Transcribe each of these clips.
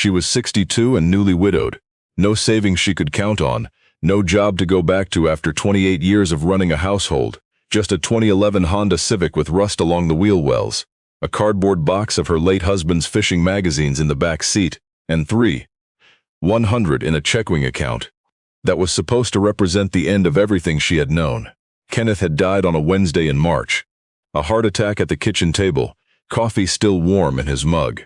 She was 62 and newly widowed. No savings she could count on, no job to go back to after 28 years of running a household, just a 2011 Honda Civic with rust along the wheel wells, a cardboard box of her late husband's fishing magazines in the back seat, and $300 in a checking account. That was supposed to represent the end of everything she had known. Kenneth had died on a Wednesday in March. A heart attack at the kitchen table, coffee still warm in his mug.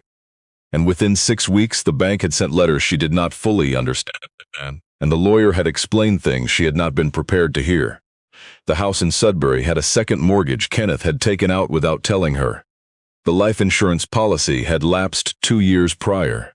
And within 6 weeks the bank had sent letters she did not fully understand, and the lawyer had explained things she had not been prepared to hear. The house in Sudbury had a second mortgage Kenneth had taken out without telling her. The life insurance policy had lapsed 2 years prior.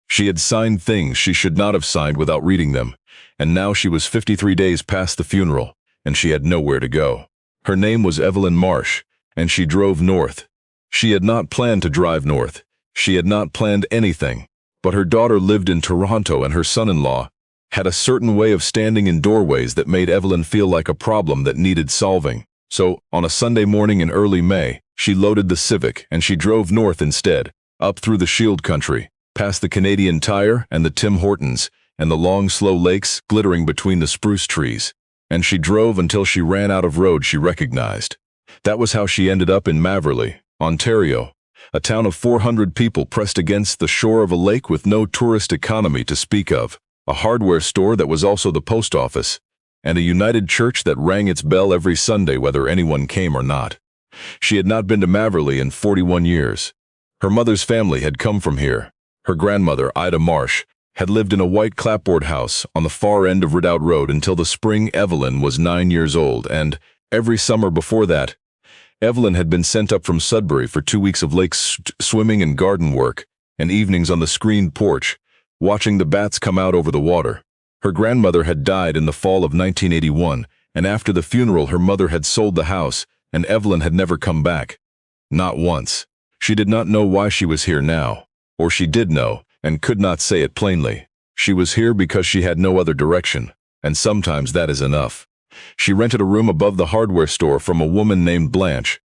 She had signed things she should not have signed without reading them, and now she was 53 days past the funeral, and she had nowhere to go. Her name was Evelyn Marsh, and she drove north. She had not planned to drive north. She had not planned anything, but her daughter lived in Toronto and her son-in-law had a certain way of standing in doorways that made Evelyn feel like a problem that needed solving. So, on a Sunday morning in early May, she loaded the Civic and she drove north instead, up through the Shield country, past the Canadian Tire and the Tim Hortons, and the long slow lakes glittering between the spruce trees. And she drove until she ran out of road she recognized. That was how she ended up in Maverley, Ontario, a town of 400 people pressed against the shore of a lake with no tourist economy to speak of, a hardware store that was also the post office, and a United Church that rang its bell every Sunday whether anyone came or not. She had not been to Maverley in 41 years. Her mother's family had come from here. Her grandmother, Ida Marsh, had lived in a white clapboard house on the far end of Ridout Road until the spring Evelyn was 9 years old, and every summer before that, Evelyn had been sent up from Sudbury for 2 weeks of lake swimming and garden work, and evenings on the screened porch, watching the bats come out over the water. Her grandmother had died in the fall of 1981, and after the funeral her mother had sold the house, and Evelyn had never come back. Not once. She did not know why she was here now, or she did know, and could not say it plainly. She was here because she had no other direction, and sometimes that is enough. She rented a room above the hardware store from a woman named Blanche,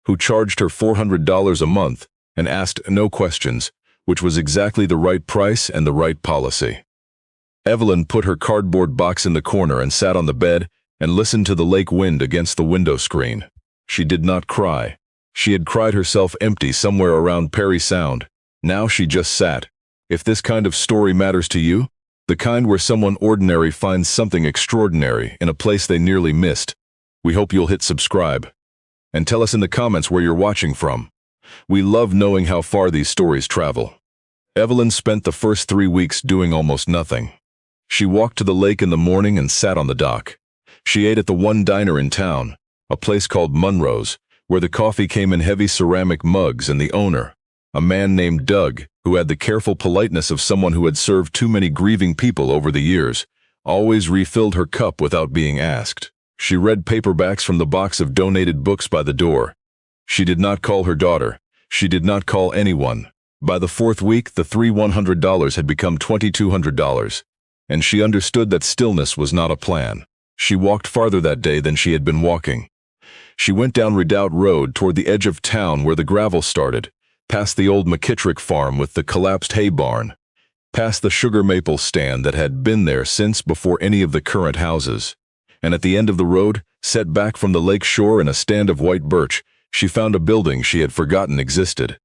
who charged her $400 a month and asked no questions, which was exactly the right price and the right policy. Evelyn put her cardboard box in the corner and sat on the bed and listened to the lake wind against the window screen. She did not cry. She had cried herself empty somewhere around Perry Sound. Now she just sat. If this kind of story matters to you, the kind where someone ordinary finds something extraordinary in a place they nearly missed, we hope you'll hit subscribe. And tell us in the comments where you're watching from. We love knowing how far these stories travel. Evelyn spent the first 3 weeks doing almost nothing. She walked to the lake in the morning and sat on the dock. She ate at the one diner in town, a place called Munro's, where the coffee came in heavy ceramic mugs, and the owner, a man named Doug, who had the careful politeness of someone who had served too many grieving people over the years, always refilled her cup without being asked. She read paperbacks from the box of donated books by the door. She did not call her daughter. She did not call anyone. By the 4th week, the $100 had become $2,200, and she understood that stillness was not a plan. She walked farther that day than she had been walking. She went down Ridout Road toward the edge of town where the gravel started, past the old McKittrick farm with the collapsed hay barn, past the sugar maple stand that had been there since before any of the current houses. And at the end of the road, set back from the lake shore in a stand of white birch, she found a building she had forgotten existed.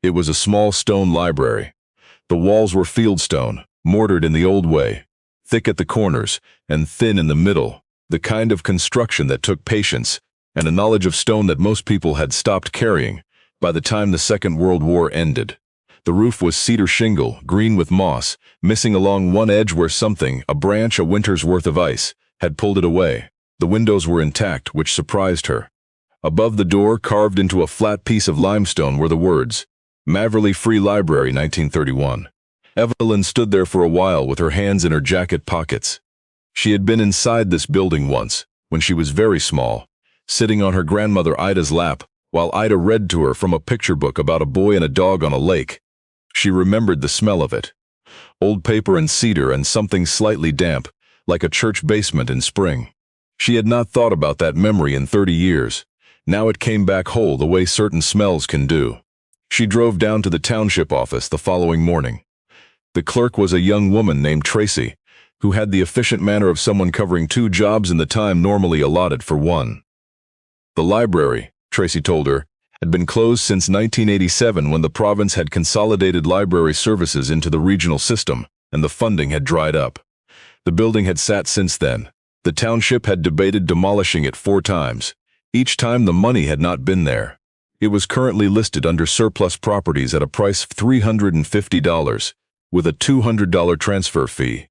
It was a small stone library. The walls were fieldstone, mortared in the old way, thick at the corners and thin in the middle, the kind of construction that took patience and a knowledge of stone that most people had stopped carrying by the time the Second World War ended. The roof was cedar shingle, green with moss, missing along one edge where something, a branch, a winter's worth of ice, had pulled it away. The windows were intact, which surprised her. Above the door, carved into a flat piece of limestone, were the words, Maverley Free Library, 1931. Evelyn stood there for a while with her hands in her jacket pockets. She had been inside this building once, when she was very small, sitting on her grandmother Ida's lap, while Ida read to her from a picture book about a boy and a dog on a lake. She remembered the smell of it. Old paper and cedar and something slightly damp, like a church basement in spring. She had not thought about that memory in 30 years. Now it came back whole the way certain smells can do. She drove down to the township office the following morning. The clerk was a young woman named Tracy, who had the efficient manner of someone covering 2 jobs in the time normally allotted for one. The library, Tracy told her, had been closed since 1987 when the province had consolidated library services into the regional system, and the funding had dried up. The building had sat since then. The township had debated demolishing it 4 times. Each time the money had not been there. It was currently listed under surplus properties at a price of $350, with a $200 transfer fee.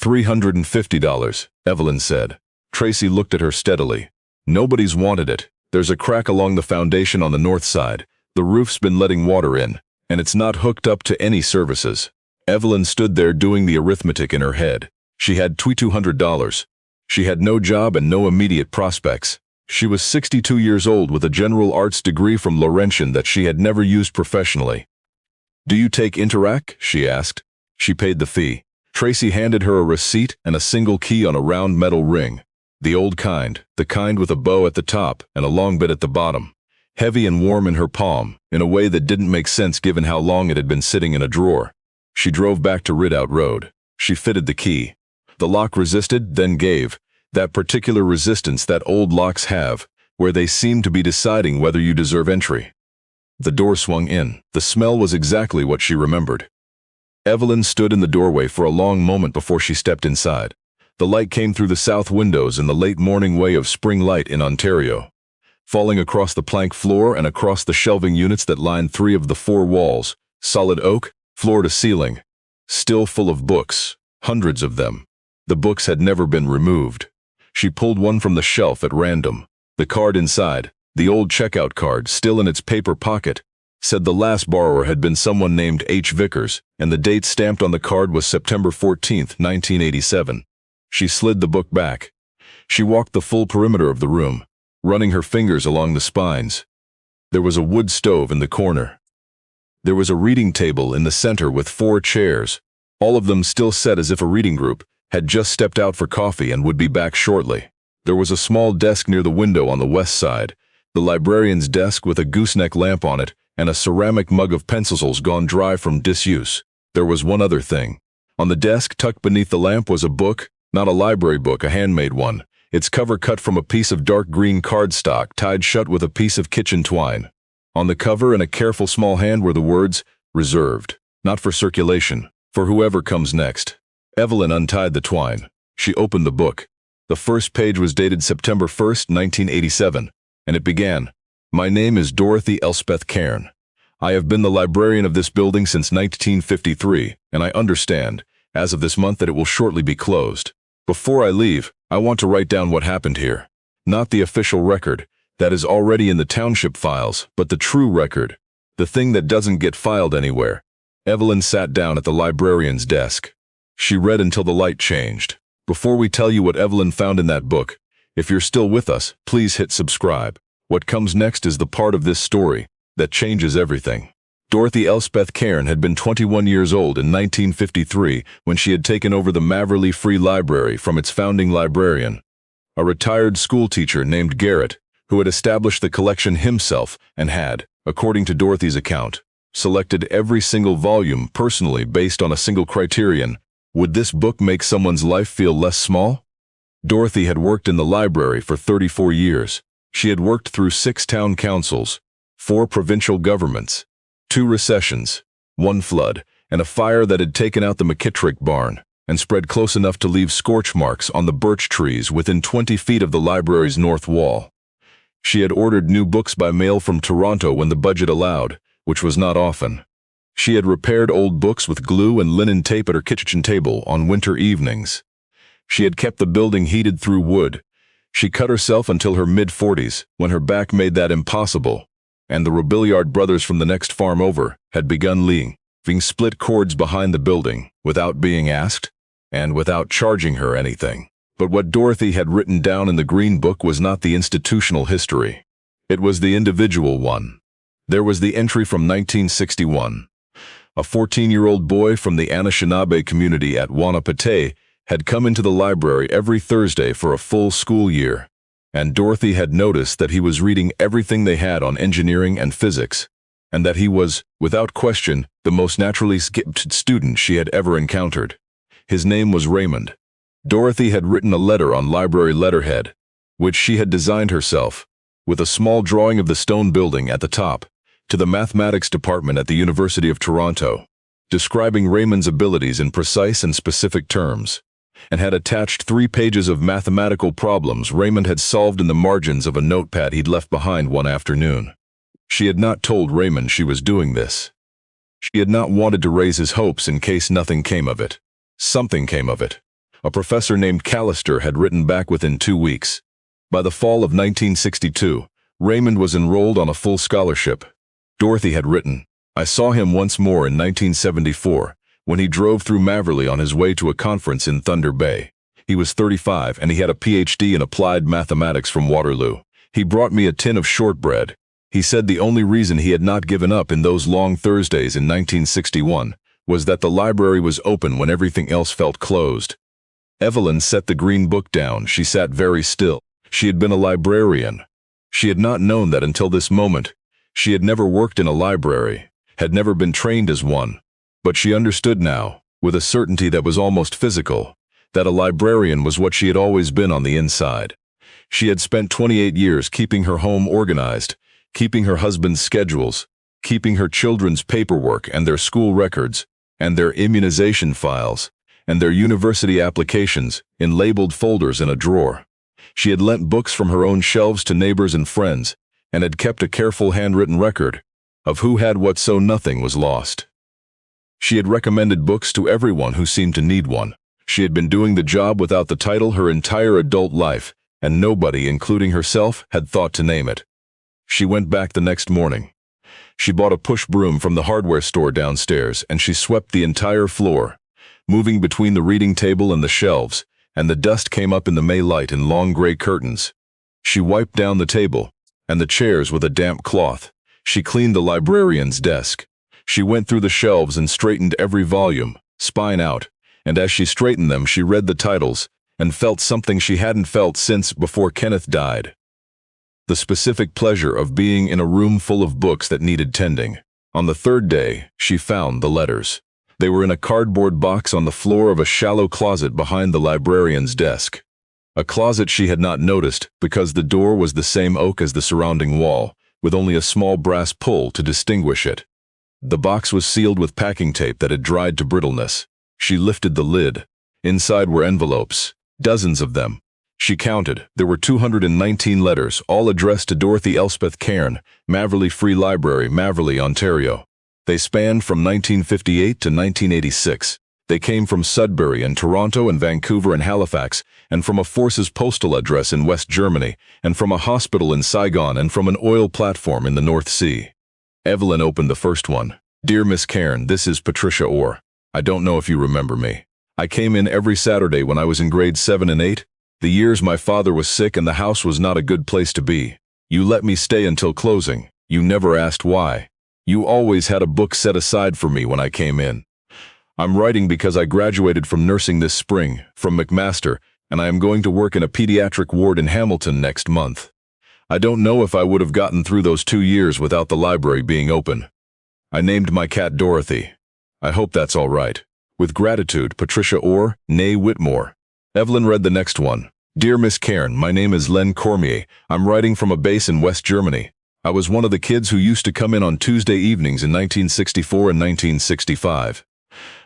$350, Evelyn said. Tracy looked at her steadily. Nobody's wanted it. There's a crack along the foundation on the north side. The roof's been letting water in, and it's not hooked up to any services. Evelyn stood there doing the arithmetic in her head. She had $200. She had no job and no immediate prospects. She was 62 years old with a general arts degree from Laurentian that she had never used professionally. "Do you take Interac?" she asked. She paid the fee. Tracy handed her a receipt and a single key on a round metal ring. The old kind, the kind with a bow at the top and a long bit at the bottom. Heavy and warm in her palm, in a way that didn't make sense given how long it had been sitting in a drawer. She drove back to Ridout Road. She fitted the key. The lock resisted, then gave. That particular resistance that old locks have, where they seem to be deciding whether you deserve entry. The door swung in. The smell was exactly what she remembered. Evelyn stood in the doorway for a long moment before she stepped inside. The light came through the south windows in the late morning way of spring light in Ontario, falling across the plank floor and across the shelving units that lined 3 of the 4 walls, solid oak, floor to ceiling, still full of books, hundreds of them. The books had never been removed. She pulled one from the shelf at random. The card inside, the old checkout card still in its paper pocket, said the last borrower had been someone named H. Vickers, and the date stamped on the card was September 14, 1987. She slid the book back. She walked the full perimeter of the room, running her fingers along the spines. There was a wood stove in the corner. There was a reading table in the center with 4 chairs, all of them still set as if a reading group had just stepped out for coffee and would be back shortly. There was a small desk near the window on the west side, the librarian's desk with a gooseneck lamp on it and a ceramic mug of pencils gone dry from disuse. There was one other thing. On the desk, tucked beneath the lamp, was a book, not a library book, a handmade one, its cover cut from a piece of dark green cardstock tied shut with a piece of kitchen twine. On the cover, in a careful small hand, were the words, "Reserved, not for circulation, for whoever comes next." Evelyn untied the twine. She opened the book. The first page was dated September 1st, 1987, and it began, "My name is Dorothy Cairn. I have been the librarian of this building since 1953, and I understand, as of this month, that it will shortly be closed. Before I leave, I want to write down what happened here. Not the official record, that is already in the township files, but the true record, the thing that doesn't get filed anywhere." Evelyn sat down at the librarian's desk. She read until the light changed. Before we tell you what Evelyn found in that book, if you're still with us, please hit subscribe. What comes next is the part of this story that changes everything. Dorothy Cairn had been 21 years old in 1953 when she had taken over the Maverley Free Library from its founding librarian, a retired schoolteacher named Garrett, who had established the collection himself and had, according to Dorothy's account, selected every single volume personally based on a single criterion: would this book make someone's life feel less small? Dorothy had worked in the library for 34 years. She had worked through 6 town councils, 4 provincial governments, 2 recessions, 1 flood, and a fire that had taken out the McKittrick barn and spread close enough to leave scorch marks on the birch trees within 20 feet of the library's north wall. She had ordered new books by mail from Toronto when the budget allowed, which was not often. She had repaired old books with glue and linen tape at her kitchen table on winter evenings. She had kept the building heated through wood. She cut herself until her mid-40s, when her back made that impossible, and the Robilliard brothers from the next farm over had begun leaving split cords behind the building, without being asked, and without charging her anything. But what Dorothy had written down in the Green Book was not the institutional history. It was the individual one. There was the entry from 1961. A 14-year-old boy from the Anishinaabe community at Wanapate had come into the library every Thursday for a full school year, and Dorothy had noticed that he was reading everything they had on engineering and physics. and that he was, without question, the most naturally gifted student she had ever encountered. His name was Raymond. Dorothy had written a letter on library letterhead, which she had designed herself, with a small drawing of the stone building at the top, to the mathematics department at the University of Toronto, describing Raymond's abilities in precise and specific terms, and had attached 3 pages of mathematical problems Raymond had solved in the margins of a notepad he'd left behind one afternoon. She had not told Raymond she was doing this. She had not wanted to raise his hopes in case nothing came of it. Something came of it. A professor named Callister had written back within 2 weeks. By the fall of 1962, Raymond was enrolled on a full scholarship. Dorothy had written, "I saw him once more in 1974, when he drove through Maverly on his way to a conference in Thunder Bay. He was 35 and he had a PhD in applied mathematics from Waterloo. He brought me a tin of shortbread. He said the only reason he had not given up in those long Thursdays in 1961 was that the library was open when everything else felt closed." Evelyn set the green book down. She sat very still. She had been a librarian. She had not known that until this moment. She had never worked in a library, had never been trained as one. But she understood now, with a certainty that was almost physical, that a librarian was what she had always been on the inside. She had spent 28 years keeping her home organized, keeping her husband's schedules, keeping her children's paperwork and their school records, and their immunization files, and their university applications in labeled folders in a drawer. She had lent books from her own shelves to neighbors and friends, and had kept a careful handwritten record of who had what so nothing was lost. She had recommended books to everyone who seemed to need one. She had been doing the job without the title her entire adult life, and nobody, including herself, had thought to name it. She went back the next morning. She bought a push broom from the hardware store downstairs, and she swept the entire floor, moving between the reading table and the shelves, and the dust came up in the May light in long gray curtains. She wiped down the table and the chairs with a damp cloth. She cleaned the librarian's desk. She went through the shelves and straightened every volume, spine out, and as she straightened them she read the titles and felt something she hadn't felt since before Kenneth died. The specific pleasure of being in a room full of books that needed tending. On the 3rd day, she found the letters. They were in a cardboard box on the floor of a shallow closet behind the librarian's desk. A closet she had not noticed because the door was the same oak as the surrounding wall, with only a small brass pull to distinguish it. The box was sealed with packing tape that had dried to brittleness. She lifted the lid. Inside were envelopes, dozens of them. She counted. There were 219 letters, all addressed to Dorothy Elspeth Cairn, Maverly Free Library, Maverly, Ontario. They spanned from 1958 to 1986. They came from Sudbury and Toronto and Vancouver and Halifax, and from a forces postal address in West Germany, and from a hospital in Saigon, and from an oil platform in the North Sea. Evelyn opened the first one. "Dear Miss Cairn, this is Patricia Orr. I don't know if you remember me. I came in every Saturday when I was in grades 7 and 8. The years my father was sick and the house was not a good place to be. You let me stay until closing. You never asked why. You always had a book set aside for me when I came in. I'm writing because I graduated from nursing this spring, from McMaster, and I am going to work in a pediatric ward in Hamilton next month. I don't know if I would have gotten through those 2 years without the library being open. I named my cat Dorothy. I hope that's all right. With gratitude, Patricia Orr, née Whitmore." Evelyn read the next one. "Dear Miss Cairn, my name is Len Cormier. I'm writing from a base in West Germany. I was one of the kids who used to come in on Tuesday evenings in 1964 and 1965.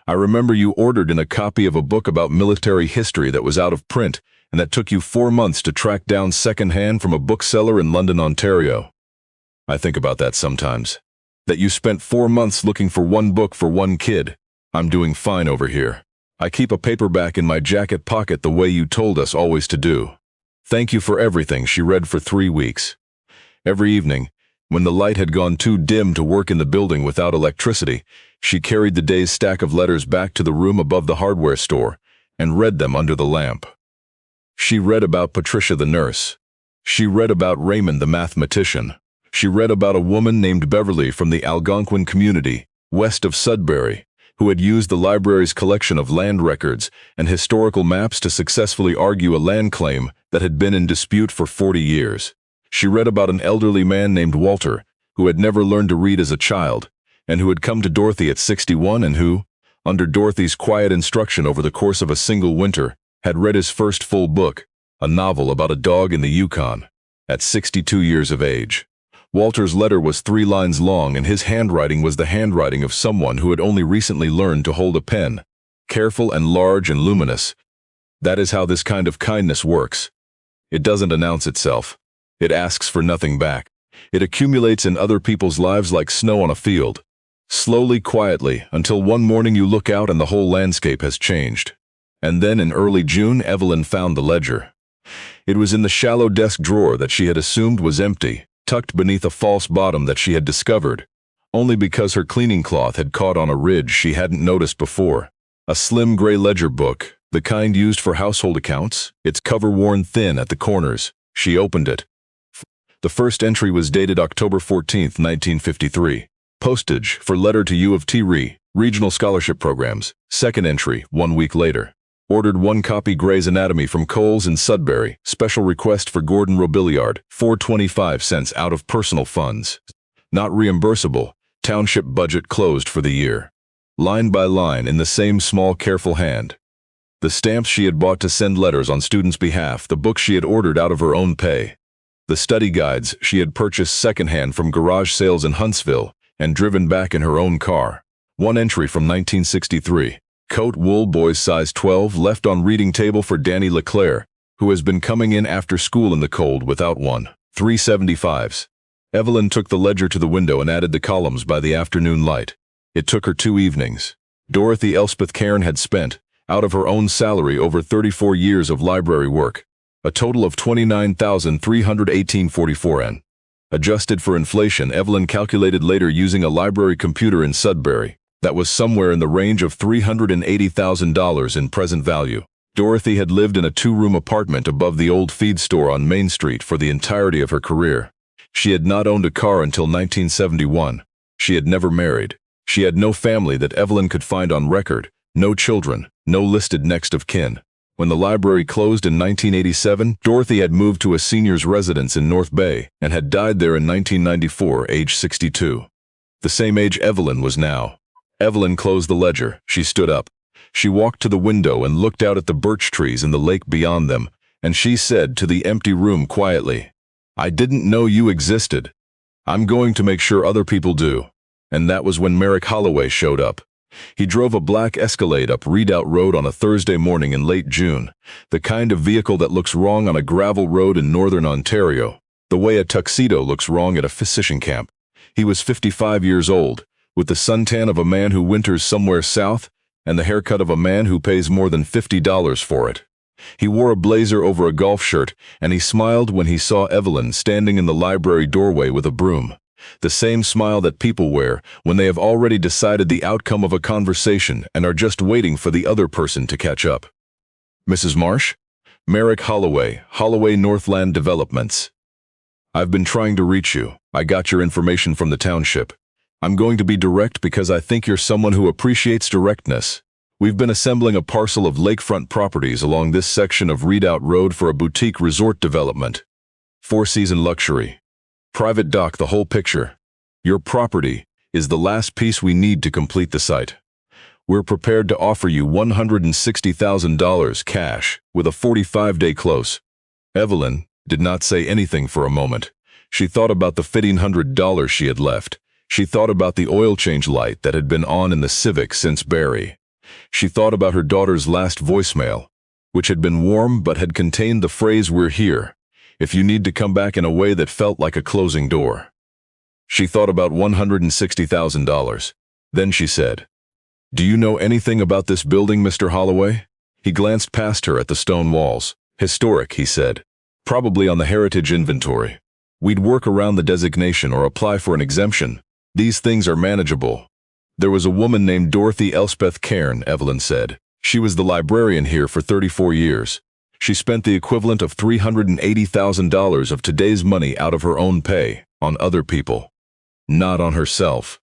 I remember you ordered in a copy of a book about military history that was out of print, and that took you 4 months to track down secondhand from a bookseller in London, Ontario. I think about that sometimes. That you spent 4 months looking for one book for one kid. I'm doing fine over here. I keep a paperback in my jacket pocket the way you told us always to do. Thank you for everything." She read for 3 weeks. Every evening, when the light had gone too dim to work in the building without electricity, she carried the day's stack of letters back to the room above the hardware store and read them under the lamp. She read about Patricia the nurse. She read about Raymond the mathematician. She read about a woman named Beverly from the Algonquin community, west of Sudbury, who had used the library's collection of land records and historical maps to successfully argue a land claim that had been in dispute for 40 years. She read about an elderly man named Walter, who had never learned to read as a child, and who had come to Dorothy at 61 and who, under Dorothy's quiet instruction over the course of a single winter, had read his first full book, a novel about a dog in the Yukon, at 62 years of age. Walter's letter was 3 lines long, and his handwriting was the handwriting of someone who had only recently learned to hold a pen, careful and large and luminous. That is how this kind of kindness works. It doesn't announce itself. It asks for nothing back. It accumulates in other people's lives like snow on a field, slowly, quietly, until one morning you look out and the whole landscape has changed. And then in early June, Evelyn found the ledger. It was in the shallow desk drawer that she had assumed was empty, tucked beneath a false bottom that she had discovered, only because her cleaning cloth had caught on a ridge she hadn't noticed before. A slim gray ledger book, the kind used for household accounts, its cover worn thin at the corners. She opened it. The first entry was dated October 14, 1953. Postage for letter to U of T Regional Scholarship Programs. Second entry, 1 week later. Ordered 1 copy Gray's Anatomy from Coles in Sudbury. Special request for Gordon Robiliard. 4.25 cents out of personal funds. Not reimbursable. Township budget closed for the year. Line by line in the same small, careful hand. The stamps she had bought to send letters on students' behalf, the books she had ordered out of her own pay. The study guides she had purchased secondhand from garage sales in Huntsville and driven back in her own car. 1 entry from 1963. Coat wool boys size 12 left on reading table for Danny LeClaire, who has been coming in after school in the cold without one. 3.75s. Evelyn took the ledger to the window and added the columns by the afternoon light. It took her 2 evenings. Dorothy Elspeth Cairn had spent, out of her own salary, over 34 years of library work, a total of 29,318.44 N. Adjusted for inflation, Evelyn calculated later using a library computer in Sudbury. That was somewhere in the range of $380,000 in present value. Dorothy had lived in a 2-room apartment above the old feed store on Main Street for the entirety of her career. She had not owned a car until 1971. She had never married. She had no family that Evelyn could find on record, no children, no listed next of kin. When the library closed in 1987, Dorothy had moved to a senior's residence in North Bay and had died there in 1994, age 62. The same age Evelyn was now. Evelyn closed the ledger. She stood up. She walked to the window and looked out at the birch trees and the lake beyond them, and she said to the empty room quietly, "I didn't know you existed. I'm going to make sure other people do." And that was when Merrick Holloway showed up. He drove a black Escalade up Ridout Road on a Thursday morning in late June, the kind of vehicle that looks wrong on a gravel road in northern Ontario, the way a tuxedo looks wrong at a fishing camp. He was 55 years old, with the suntan of a man who winters somewhere south and the haircut of a man who pays more than $50 for it. He wore a blazer over a golf shirt, and he smiled when he saw Evelyn standing in the library doorway with a broom. The same smile that people wear when they have already decided the outcome of a conversation and are just waiting for the other person to catch up. "Mrs. Marsh?" "Merrick Holloway, Holloway Northland Developments. I've been trying to reach you. I got your information from the township. I'm going to be direct because I think you're someone who appreciates directness. We've been assembling a parcel of lakefront properties along this section of Ridout Road for a boutique resort development. 4-season luxury. Private dock, the whole picture. Your property is the last piece we need to complete the site. We're prepared to offer you $160,000 cash with a 45-day close." Evelyn did not say anything for a moment. She thought about the $1,500 she had left. She thought about the oil change light that had been on in the Civic since Barrie. She thought about her daughter's last voicemail, which had been warm but had contained the phrase, "We're here, if you need to come back," in a way that felt like a closing door. She thought about $160,000. Then she said, "Do you know anything about this building, Mr. Holloway?" He glanced past her at the stone walls. "Historic," he said. "Probably on the heritage inventory. We'd work around the designation or apply for an exemption. These things are manageable." "There was a woman named Dorothy Elspeth Cairn," Evelyn said. "She was the librarian here for 34 years. She spent the equivalent of $380,000 of today's money out of her own pay, on other people. Not on herself.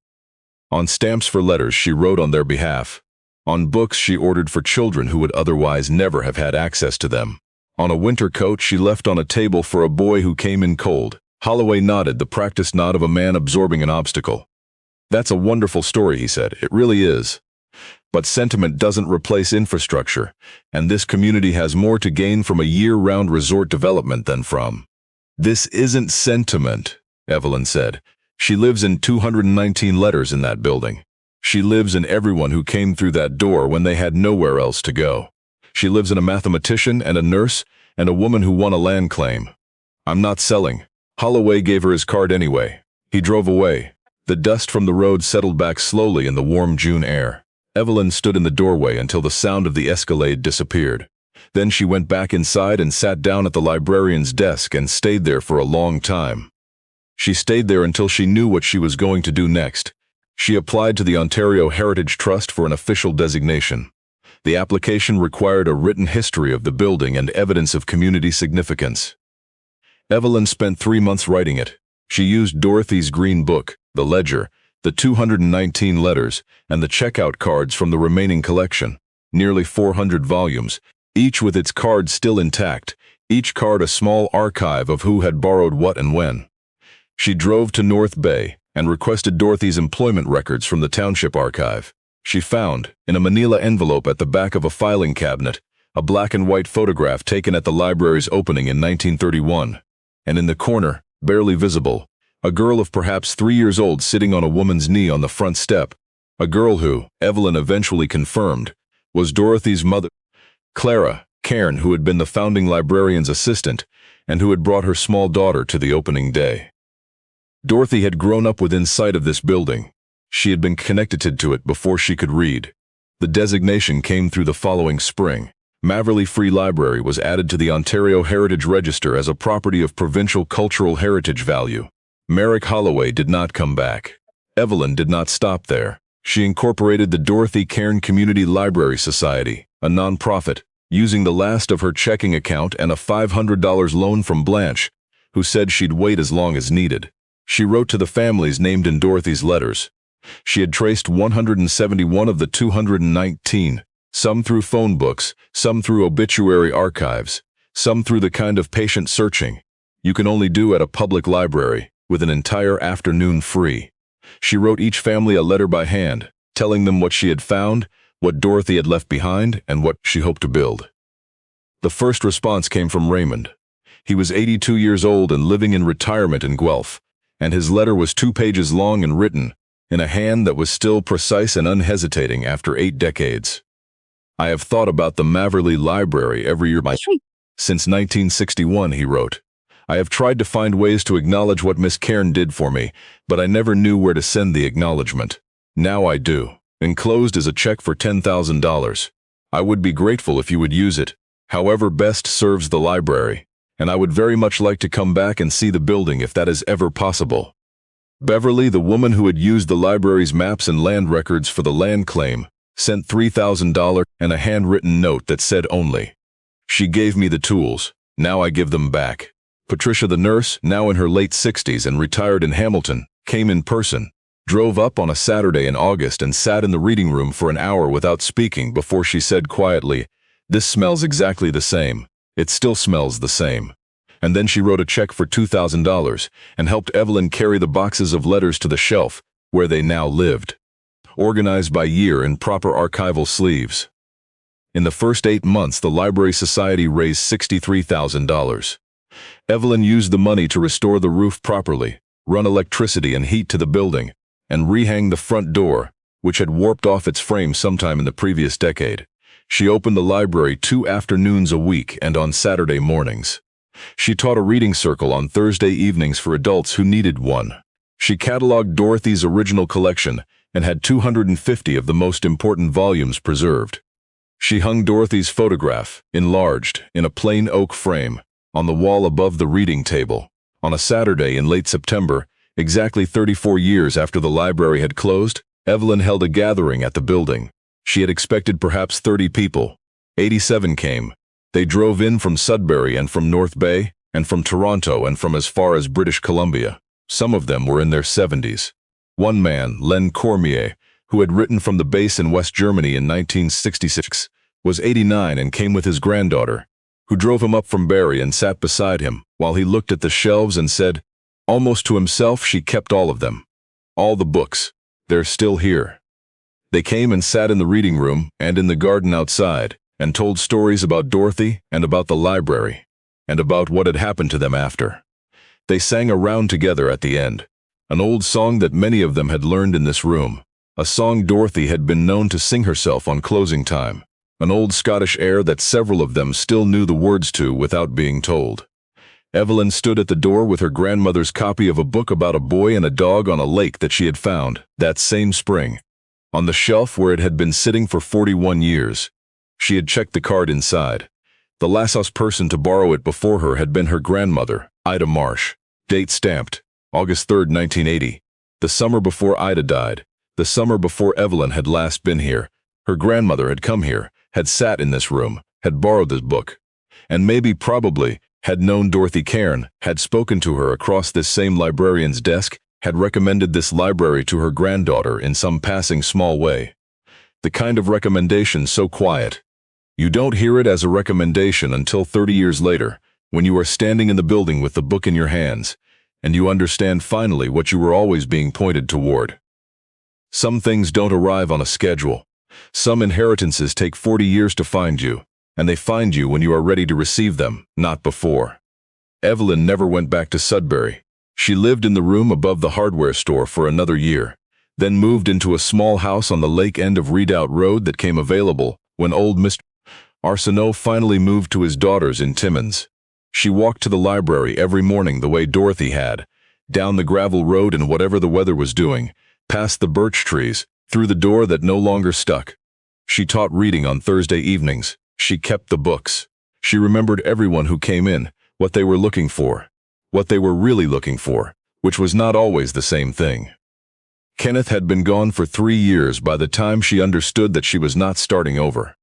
On stamps for letters she wrote on their behalf. On books she ordered for children who would otherwise never have had access to them. On a winter coat she left on a table for a boy who came in cold. Holloway nodded, the practiced nod of a man absorbing an obstacle. "That's a wonderful story," he said. "It really is. But sentiment doesn't replace infrastructure, and this community has more to gain from a year-round resort development than from." "This isn't sentiment," Evelyn said. "She lives in 219 letters in that building. She lives in everyone who came through that door when they had nowhere else to go. She lives in a mathematician and a nurse and a woman who won a land claim. I'm not selling." Holloway gave her his card anyway. He drove away. The dust from the road settled back slowly in the warm June air. Evelyn stood in the doorway until the sound of the escalade disappeared. Then she went back inside and sat down at the librarian's desk and stayed there for a long time. She stayed there until she knew what she was going to do next. She applied to the Ontario Heritage Trust for an official designation. The application required a written history of the building and evidence of community significance. Evelyn spent 3 months writing it. She used Dorothy's green book, the ledger, the 219 letters, and the checkout cards from the remaining collection, nearly 400 volumes, each with its cards still intact, each card a small archive of who had borrowed what and when. She drove to North Bay and requested Dorothy's employment records from the township archive. She found, in a manila envelope at the back of a filing cabinet, a black and white photograph taken at the library's opening in 1931. And in the corner, barely visible, a girl of perhaps 3 years old sitting on a woman's knee on the front step, a girl who, Evelyn eventually confirmed, was Dorothy's mother, Clara Cairn, who had been the founding librarian's assistant and who had brought her small daughter to the opening day. Dorothy had grown up within sight of this building. She had been connected to it before she could read. The designation came through the following spring. Maverley Free Library was added to the Ontario Heritage Register as a property of provincial cultural heritage value. Merrick Holloway did not come back. Evelyn did not stop there. She incorporated the Dorothy Cairn Community Library Society, a non-profit, using the last of her checking account and a $500 loan from Blanche, who said she'd wait as long as needed. She wrote to the families named in Dorothy's letters. She had traced 171 of the 219, some through phone books, some through obituary archives, some through the kind of patient searching you can only do at a public library, with an entire afternoon free. She wrote each family a letter by hand, telling them what she had found, what Dorothy had left behind, and what she hoped to build. The first response came from Raymond. He was 82 years old and living in retirement in Guelph, and his letter was 2 pages long and written in a hand that was still precise and unhesitating after 8 decades. "I have thought about the Maverley Library every year since 1961, he wrote. "I have tried to find ways to acknowledge what Miss Cairn did for me, but I never knew where to send the acknowledgement. Now I do. Enclosed is a check for $10,000. I would be grateful if you would use it, however best serves the library, and I would very much like to come back and see the building if that is ever possible." Beverly, the woman who had used the library's maps and land records for the land claim, sent $3,000 and a handwritten note that said only, "She gave me the tools, now I give them back." Patricia, the nurse, now in her late 60s and retired in Hamilton, came in person, drove up on a Saturday in August and sat in the reading room for an hour without speaking before she said quietly, "This smells exactly the same. It still smells the same." And then she wrote a check for $2,000 and helped Evelyn carry the boxes of letters to the shelf, where they now lived, organized by year in proper archival sleeves. In the first 8 months, the Library Society raised $63,000. Evelyn used the money to restore the roof properly, run electricity and heat to the building, and rehang the front door, which had warped off its frame sometime in the previous decade. She opened the library 2 afternoons a week and on Saturday mornings. She taught a reading circle on Thursday evenings for adults who needed one. She cataloged Dorothy's original collection and had 250 of the most important volumes preserved. She hung Dorothy's photograph, enlarged, in a plain oak frame, on the wall above the reading table. On a Saturday in late September, exactly 34 years after the library had closed, Evelyn held a gathering at the building. She had expected perhaps 30 people. 87 came. They drove in from Sudbury and from North Bay, and from Toronto and from as far as British Columbia. Some of them were in their 70s. One man, Len Cormier, who had written from the base in West Germany in 1966, was 89 and came with his granddaughter, who drove him up from Barrie and sat beside him while he looked at the shelves and said, Almost to himself, she kept all of them. All the books. They're still here. They came and sat in the reading room and in the garden outside, and told stories about Dorothy and about the library, and about what had happened to them after. They sang a round together at the end, an old song that many of them had learned in this room, a song Dorothy had been known to sing herself on closing time, an old Scottish air that several of them still knew the words to without being told. Evelyn stood at the door with her grandmother's copy of a book about a boy and a dog on a lake that she had found, that same spring, on the shelf where it had been sitting for 41 years. She had checked the card inside. The last person to borrow it before her had been her grandmother, Ida Marsh. Date stamped, August 3, 1980. The summer before Ida died, the summer before Evelyn had last been here. Her grandmother had come here, had sat in this room, had borrowed this book, and probably, had known Dorothy Cairn, had spoken to her across this same librarian's desk, had recommended this library to her granddaughter in some passing small way. The kind of recommendation so quiet. You don't hear it as a recommendation until 30 years later, when you are standing in the building with the book in your hands, and you understand finally what you were always being pointed toward. Some things don't arrive on a schedule. Some inheritances take 40 years to find you, and they find you when you are ready to receive them, not before. Evelyn never went back to Sudbury. She lived in the room above the hardware store for another year, then moved into a small house on the lake end of Ridout Road that came available when old Mr. Arsenault finally moved to his daughters in Timmins. She walked to the library every morning the way Dorothy had, down the gravel road in whatever the weather was doing, past the birch trees, through the door that no longer stuck. She taught reading on Thursday evenings. She kept the books. She remembered everyone who came in, what they were looking for, what they were really looking for, which was not always the same thing. Kenneth had been gone for 3 years by the time she understood that she was not starting over.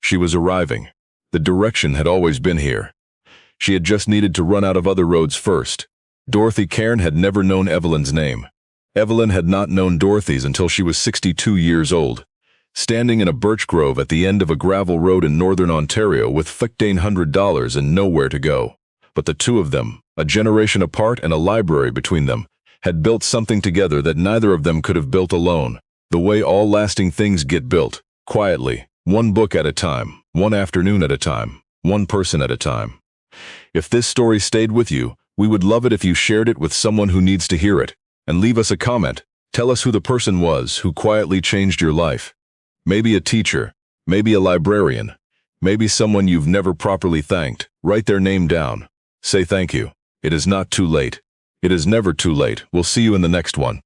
She was arriving. The direction had always been here. She had just needed to run out of other roads first. Dorothy Cairn had never known Evelyn's name. Evelyn had not known Dorothy's until she was 62 years old, standing in a birch grove at the end of a gravel road in northern Ontario with $1,500 and nowhere to go. But the two of them, a generation apart and a library between them, had built something together that neither of them could have built alone, the way all lasting things get built, quietly, one book at a time, one afternoon at a time, one person at a time. If this story stayed with you, we would love it if you shared it with someone who needs to hear it, and leave us a comment. Tell us who the person was who quietly changed your life. Maybe a teacher, maybe a librarian, maybe someone you've never properly thanked. Write their name down. Say thank you. It is not too late. It is never too late. We'll see you in the next one.